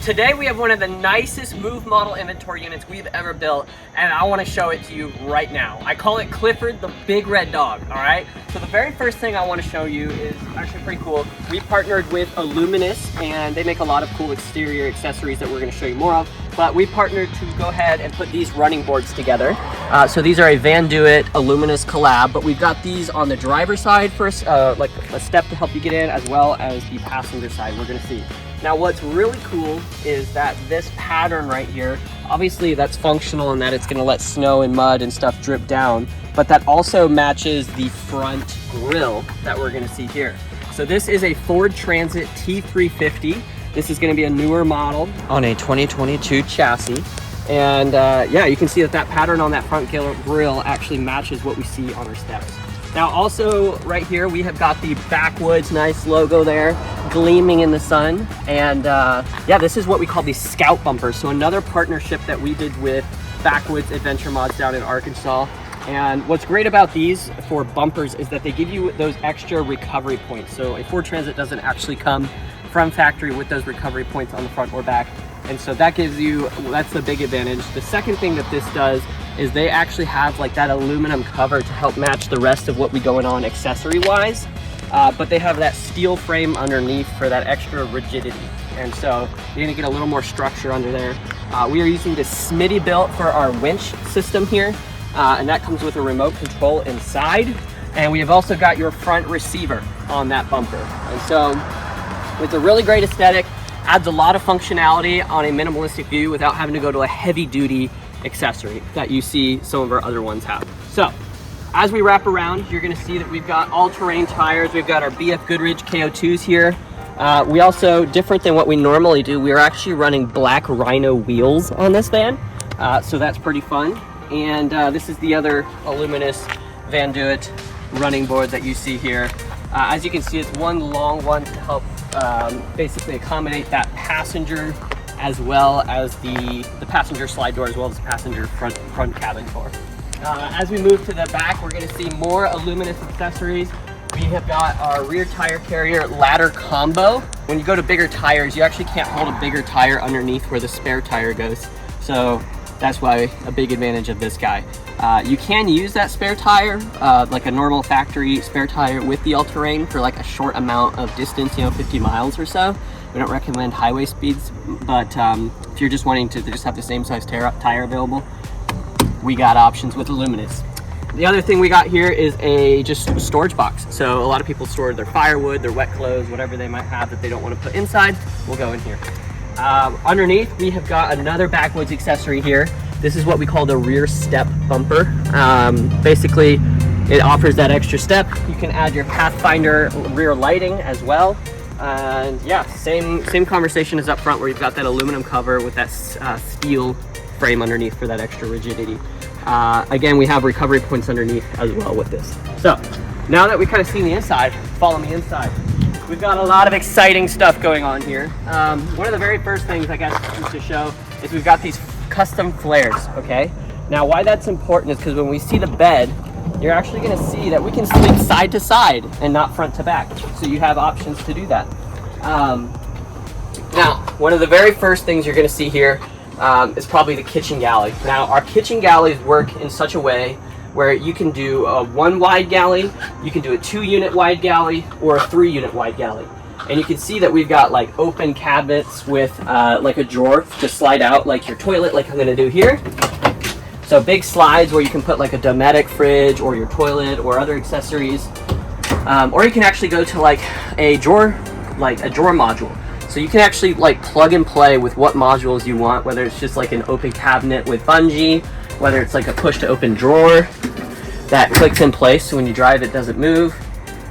Today we have one of the nicest move model inventory units we've ever built, and I want to show it to you right now. I call it Clifford the Big Red Dog, all right? So the very first thing I want to show you is actually pretty cool. We partnered with Illuminous, and they make a lot of cool exterior accessories that we're going to show you more of, but we partnered to go ahead and put these running boards together. So these are a Van Duit Illuminous collab, but we've got these on the driver's side first, like a step to help you get in, as well as the passenger side we're going to see. Now what's really cool is that this pattern right here, obviously that's functional in that it's going to let snow and mud and stuff drip down, but that also matches the front grille that we're going to see here. So this is a Ford Transit T350. This is going to be a newer model on a 2022 chassis. And yeah, you can see that pattern on that front grille actually matches what we see on our steps. Now also right here we have got the Backwoods nice logo there gleaming in the sun, and yeah, this is what we call the Scout bumpers. So another partnership that we did with Backwoods Adventure Mods down in Arkansas. And what's great about these for bumpers is that they give you those extra recovery points. So a Ford Transit doesn't actually come from factory with those recovery points on the front or back, and so that gives you, that's the big advantage. The second thing that this does is they actually have like that aluminum cover to help match the rest of what we going on accessory wise, but they have that steel frame underneath for that extra rigidity, and so you're gonna get a little more structure under there. We are using the Smittybilt for our winch system here, and that comes with a remote control inside, and we have also got your front receiver on that bumper. And so with a really great aesthetic, adds a lot of functionality on a minimalistic view without having to go to a heavy duty accessory that you see some of our other ones have. So as we wrap around, you're going to see that we've got all-terrain tires. We've got our BF Goodrich KO2s here. We also, different than what we normally do, we are actually running black Rhino wheels on this van, so that's pretty fun. And this is the other Illuminous Van Duit running board that you see here. As you can see, it's one long one to help basically accommodate that passenger, as well as the passenger slide door, as well as the passenger front cabin door. As we move to the back, we're going to see more Illuminous accessories. We have got our rear tire carrier ladder combo. When you go to bigger tires, you actually can't hold a bigger tire underneath where the spare tire goes. So that's why a big advantage of this guy. You can use that spare tire, like a normal factory spare tire with the all-terrain for like a short amount of distance, you know, 50 miles or so. We don't recommend highway speeds, but if you're just wanting to just have the same size tire available, we got options with Illuminous. The other thing we got here is just a storage box. So a lot of people store their firewood, their wet clothes, whatever they might have that they don't want to put inside, will go in here. Underneath, we have got another Backwoods accessory here. This is what we call the rear step bumper. Basically, it offers that extra step. You can add your Pathfinder rear lighting as well. And yeah, same conversation as up front, where you've got that aluminum cover with that steel frame underneath for that extra rigidity. Again, we have recovery points underneath as well with this. So now that we've kind of seen the inside, follow me inside. We've got a lot of exciting stuff going on here. One of the very first things I guess to show is we've got these custom flares, okay? Now why that's important is because when we see the bed, you're actually going to see that we can sleep side to side and not front to back. So you have options to do that. Now, one of the very first things you're going to see here is probably the kitchen galley. Now, our kitchen galleys work in such a way where you can do a 1 wide galley, you can do a 2 unit wide galley, or a 3 unit wide galley. And you can see that we've got like open cabinets with like a drawer to slide out like your toilet, like I'm going to do here. So big slides where you can put like a Dometic fridge or your toilet or other accessories. Or you can actually go to like a drawer module. So you can actually like plug and play with what modules you want, whether it's just like an open cabinet with bungee, whether it's like a push to open drawer that clicks in place so when you drive it doesn't move.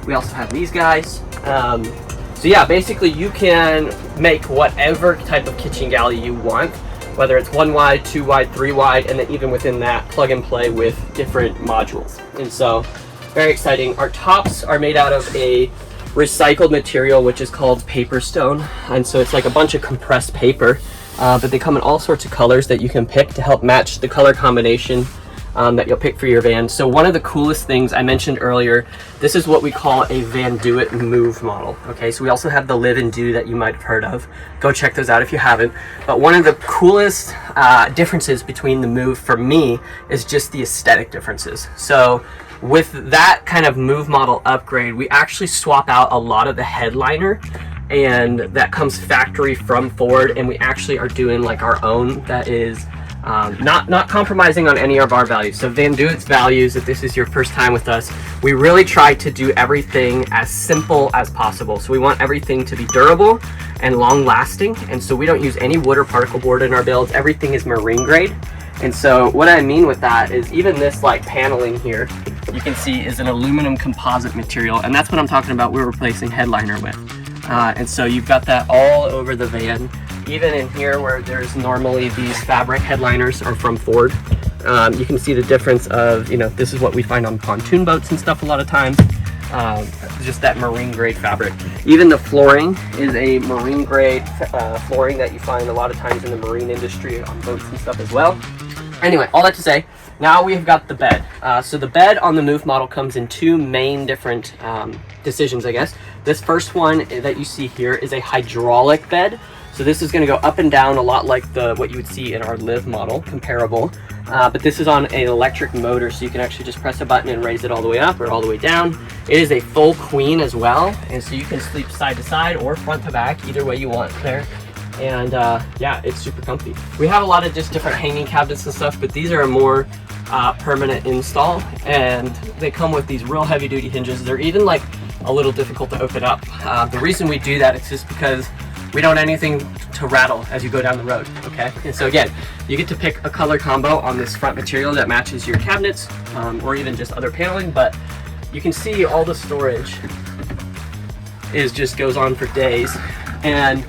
We also have these guys. So yeah, basically you can make whatever type of kitchen galley you want, whether it's 1 wide, 2 wide, 3 wide, and then even within that, plug and play with different modules. And so, very exciting. Our tops are made out of a recycled material, which is called paper stone. And so it's like a bunch of compressed paper, but they come in all sorts of colors that you can pick to help match the color combination that you'll pick for your van. So one of the coolest things I mentioned earlier, this is what we call a Vanduit Move model. Okay, so we also have the Live and Do that you might have heard of. Go check those out if you haven't. But one of the coolest differences between the Move for me is just the aesthetic differences. So with that kind of Move model upgrade, we actually swap out a lot of the headliner, and that comes factory from Ford, and we actually are doing like our own that is not compromising on any of our values. So Vanduit's values, if this is your first time with us, we really try to do everything as simple as possible. So we want everything to be durable and long lasting, and so we don't use any wood or particle board in our builds. Everything is marine grade. And so what I mean with that is even this like paneling here, you can see is an aluminum composite material, and that's what I'm talking about we're replacing headliner with. And so you've got that all over the van. Even in here where there's normally these fabric headliners are from Ford, you can see the difference of, you know, this is what we find on pontoon boats and stuff a lot of times, just that marine grade fabric. Even the flooring is a marine grade flooring that you find a lot of times in the marine industry on boats and stuff as well. Anyway, all that to say, now we've got the bed. So the bed on the Move model comes in two main different decisions, I guess. This first one that you see here is a hydraulic bed. So this is going to go up and down a lot like what you would see in our Live model, comparable. But this is on an electric motor, so you can actually just press a button and raise it all the way up or all the way down. It is a full queen as well, and so you can sleep side to side or front to back, either way you want there. And yeah, it's super comfy. We have a lot of just different hanging cabinets and stuff, but these are a more permanent install, and they come with these real heavy duty hinges. They're even like a little difficult to open up. The reason we do that is just because we don't want anything to rattle as you go down the road, okay? And so again, you get to pick a color combo on this front material that matches your cabinets, or even just other paneling, but you can see all the storage just goes on for days. And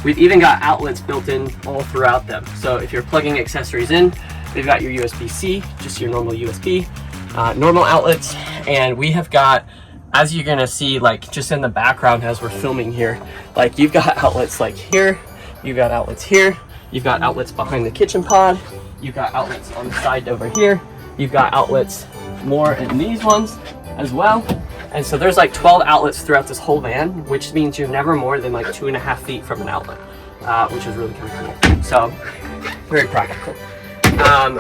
we've even got outlets built in all throughout them. So if you're plugging accessories in, they've got your USB-C, just your normal USB, normal outlets, and we have got, as you're gonna see, like just in the background as we're filming here, like you've got outlets like here, you've got outlets here, you've got outlets behind the kitchen pod, you've got outlets on the side over here, you've got outlets more in these ones as well. And so there's like 12 outlets throughout this whole van, which means you're never more than like 2.5 feet from an outlet, which is really kind of cool. So very practical.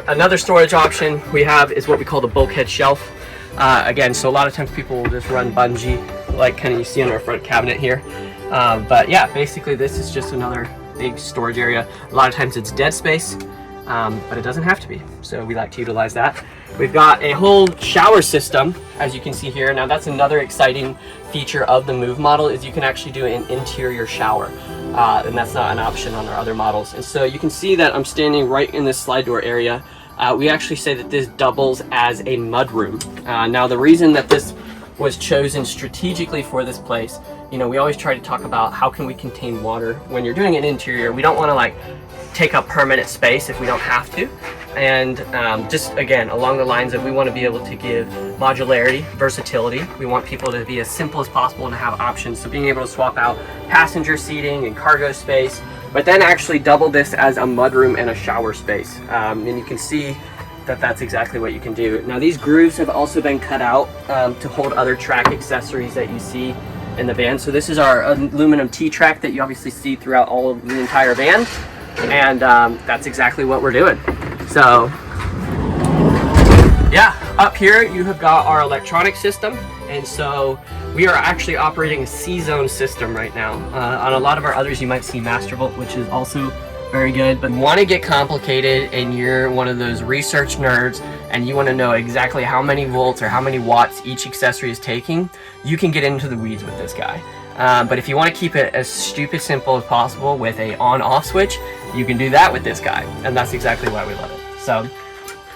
Another storage option we have is what we call the bulkhead shelf. Again, so a lot of times people will just run bungee, like kind of you see on our front cabinet here. But yeah, basically this is just another big storage area. A lot of times it's dead space, but it doesn't have to be. So we like to utilize that. We've got a whole shower system, as you can see here. Now that's another exciting feature of the Move model, is you can actually do an interior shower. And that's not an option on our other models. And so you can see that I'm standing right in this slide door area. We actually say that this doubles as a mudroom. Now the reason that this was chosen strategically for this place, you know, we always try to talk about how can we contain water when you're doing an interior. We don't want to like take up permanent space if we don't have to. And just again, along the lines of we want to be able to give modularity, versatility. We want people to be as simple as possible and have options. So being able to swap out passenger seating and cargo space, but then actually double this as a mudroom and a shower space. And you can see that that's exactly what you can do. Now these grooves have also been cut out to hold other track accessories that you see in the van. So this is our aluminum T-track that you obviously see throughout all of the entire van. And that's exactly what we're doing. So yeah, up here you have got our electronic system. And so we are actually operating a C-Zone system right now. On a lot of our others you might see Mastervolt, which is also very good. But want to get complicated and you're one of those research nerds and you want to know exactly how many volts or how many watts each accessory is taking, you can get into the weeds with this guy. But if you want to keep it as stupid simple as possible with a on-off switch, you can do that with this guy. And that's exactly why we love it. So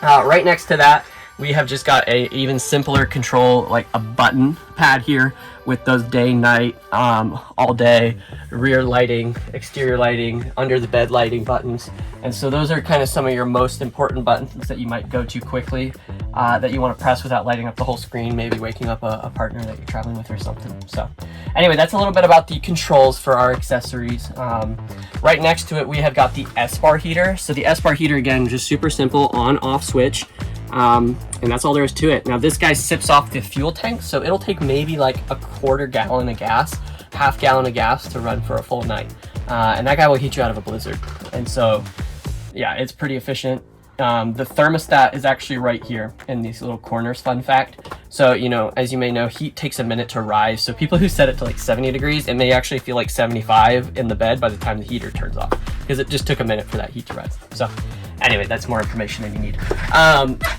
right next to that, we have just got a even simpler control, like a button pad here with those day, night, all day, rear lighting, exterior lighting, under the bed lighting buttons. And so those are kind of some of your most important buttons that you might go to quickly, that you want to press without lighting up the whole screen, maybe waking up a partner that you're traveling with or something. So anyway, that's a little bit about the controls for our accessories. Right next to it, we have got the S-Bar heater. So the S-Bar heater, again, just super simple on-off switch. And that's all there is to it. Now this guy sips off the fuel tank, so it'll take maybe like a quarter gallon of gas, half gallon of gas to run for a full night. And that guy will heat you out of a blizzard. And so, yeah, it's pretty efficient. The thermostat is actually right here in these little corners, fun fact. So, you know, as you may know, heat takes a minute to rise. So people who set it to like 70 degrees, it may actually feel like 75 in the bed by the time the heater turns off, because it just took a minute for that heat to rise. So anyway, that's more information than you need.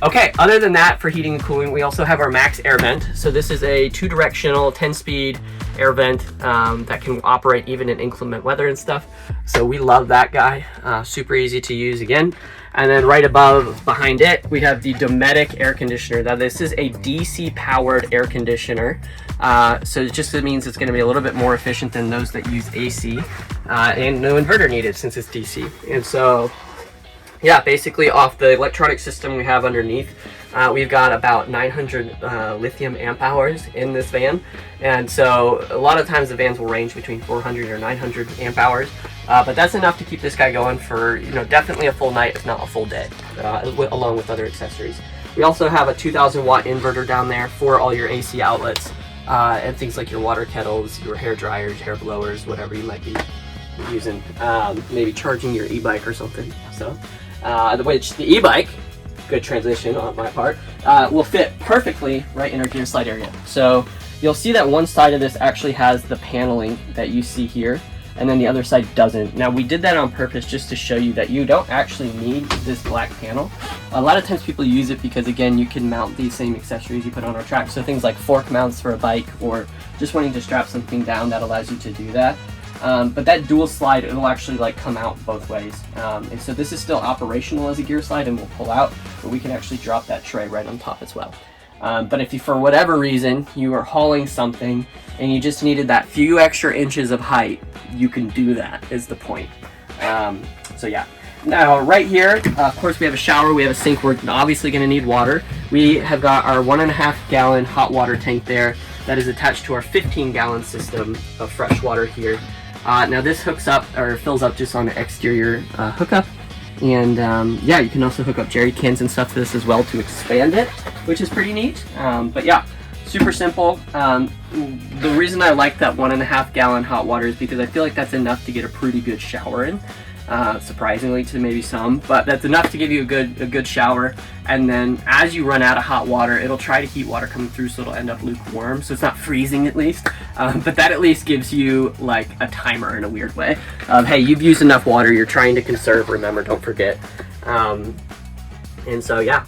Okay, other than that, for heating and cooling, we also have our Max air vent. So this is a 2-directional 10-speed air vent that can operate even in inclement weather and stuff. So we love that guy. Super easy to use again. And then right above, behind it, we have the Dometic air conditioner. Now this is a DC powered air conditioner. So it just means it's gonna be a little bit more efficient than those that use AC, and no inverter needed since it's DC. And so, yeah, basically off the electronic system we have underneath, we've got about 900 lithium amp hours in this van. And so a lot of times the vans will range between 400 or 900 amp hours. But that's enough to keep this guy going for, you know, definitely a full night, if not a full day, along with other accessories. We also have a 2,000 watt inverter down there for all your AC outlets, and things like your water kettles, your hair dryers, hair blowers, whatever you might be using, maybe charging your e-bike or something. So, which the e-bike, good transition on my part, will fit perfectly right in our gear slide area. So you'll see that one side of this actually has the paneling that you see here, and then the other side doesn't. Now we did that on purpose just to show you that you don't actually need this black panel. A lot of times people use it because, again, you can mount these same accessories you put on our track. So things like fork mounts for a bike, or just wanting to strap something down, that allows you to do that. But that dual slide, it'll actually like come out both ways. And so this is still operational as a gear slide and will pull out, but we can actually drop that tray right on top as well. But if you, for whatever reason, you are hauling something and you just needed that few extra inches of height, you can do that, is the point. So yeah. Now right here, of course we have a shower, we have a sink, we're obviously going to need water. We have got our 1.5 gallon hot water tank there that is attached to our 15 gallon system of fresh water here. Now this hooks up, or fills up just on the exterior hookup. And yeah, you can also hook up jerry cans and stuff to this as well to expand it, which is pretty neat. But yeah, super simple. The reason I like that 1.5 gallon hot water is because I feel like that's enough to get a pretty good shower in. Surprisingly to maybe some, but that's enough to give you a good shower. And then as you run out of hot water, it'll try to heat water coming through, so it'll end up lukewarm, so it's not freezing at least. But that at least gives you like a timer in a weird way of, hey, you've used enough water, you're trying to conserve, remember, don't forget. And so yeah,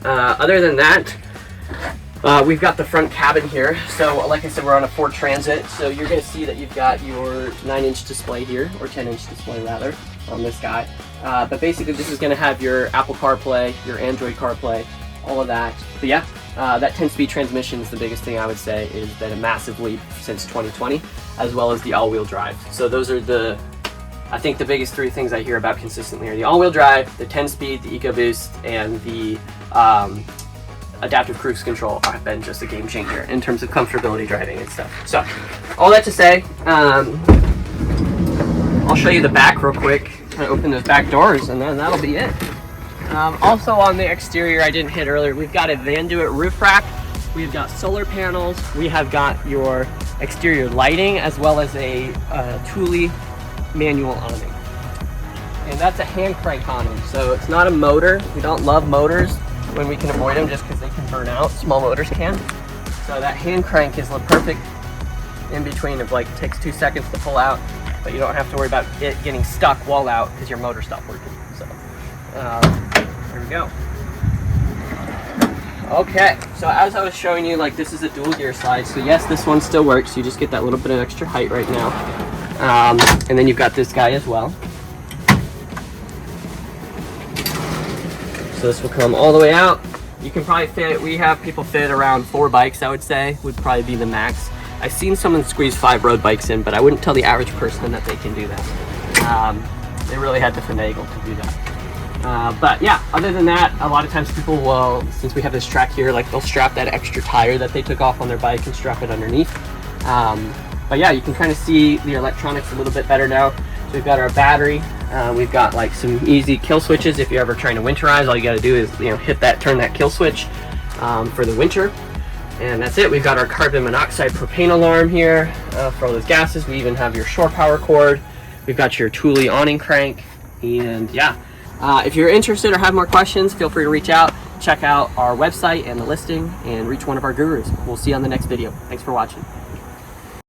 other than that, we've got the front cabin here. So like I said, we're on a Ford Transit, so you're going to see that you've got your 9-inch display here, or 10-inch display rather, on this guy. But basically this is going to have your Apple CarPlay, your Android CarPlay, all of that. But yeah, that 10-speed transmission is the biggest thing I would say is been a massive leap since 2020, as well as the all-wheel drive. So those are I think the biggest three things I hear about consistently are the all-wheel drive, the 10-speed, the EcoBoost, and the adaptive cruise control have been just a game changer in terms of comfortability driving and stuff. So all that to say, I'll show you the back real quick. Kind of open those back doors and then that'll be it. Also on the exterior, I didn't hit earlier, we've got a Vanduit roof rack, we've got solar panels, we have got your exterior lighting, as well as a Thule manual awning. And that's a hand crank awning, so it's not a motor. We don't love motors when we can avoid them just because they can burn out. Small motors can. So that hand crank is the perfect in between of, like, it takes 2 seconds to pull out, but you don't have to worry about it getting stuck while out because your motor stopped working. So there we go. Okay, so as I was showing you, like, this is a dual gear slide. So yes, this one still works. You just get that little bit of extra height right now. And then you've got this guy as well. So this will come all the way out. You can probably fit, we have people fit around 4 bikes, I would say, would probably be the max. I've seen someone squeeze 5 road bikes in, but I wouldn't tell the average person that they can do that. They really had to finagle to do that. But yeah, other than that, a lot of times people will, since we have this track here, like, they'll strap that extra tire that they took off on their bike and strap it underneath. But yeah, you can kind of see the electronics a little bit better now. So we've got our battery We've got like some easy kill switches. If you're ever trying to winterize, all you got to do is hit that, turn that kill switch for the winter, and that's it. We've got our carbon monoxide propane alarm here for all those gases. We even have your shore power cord. We've got your Thule awning crank, and yeah. If you're interested or have more questions, feel free to reach out. Check out our website and the listing, and reach one of our gurus. We'll see you on the next video. Thanks for watching.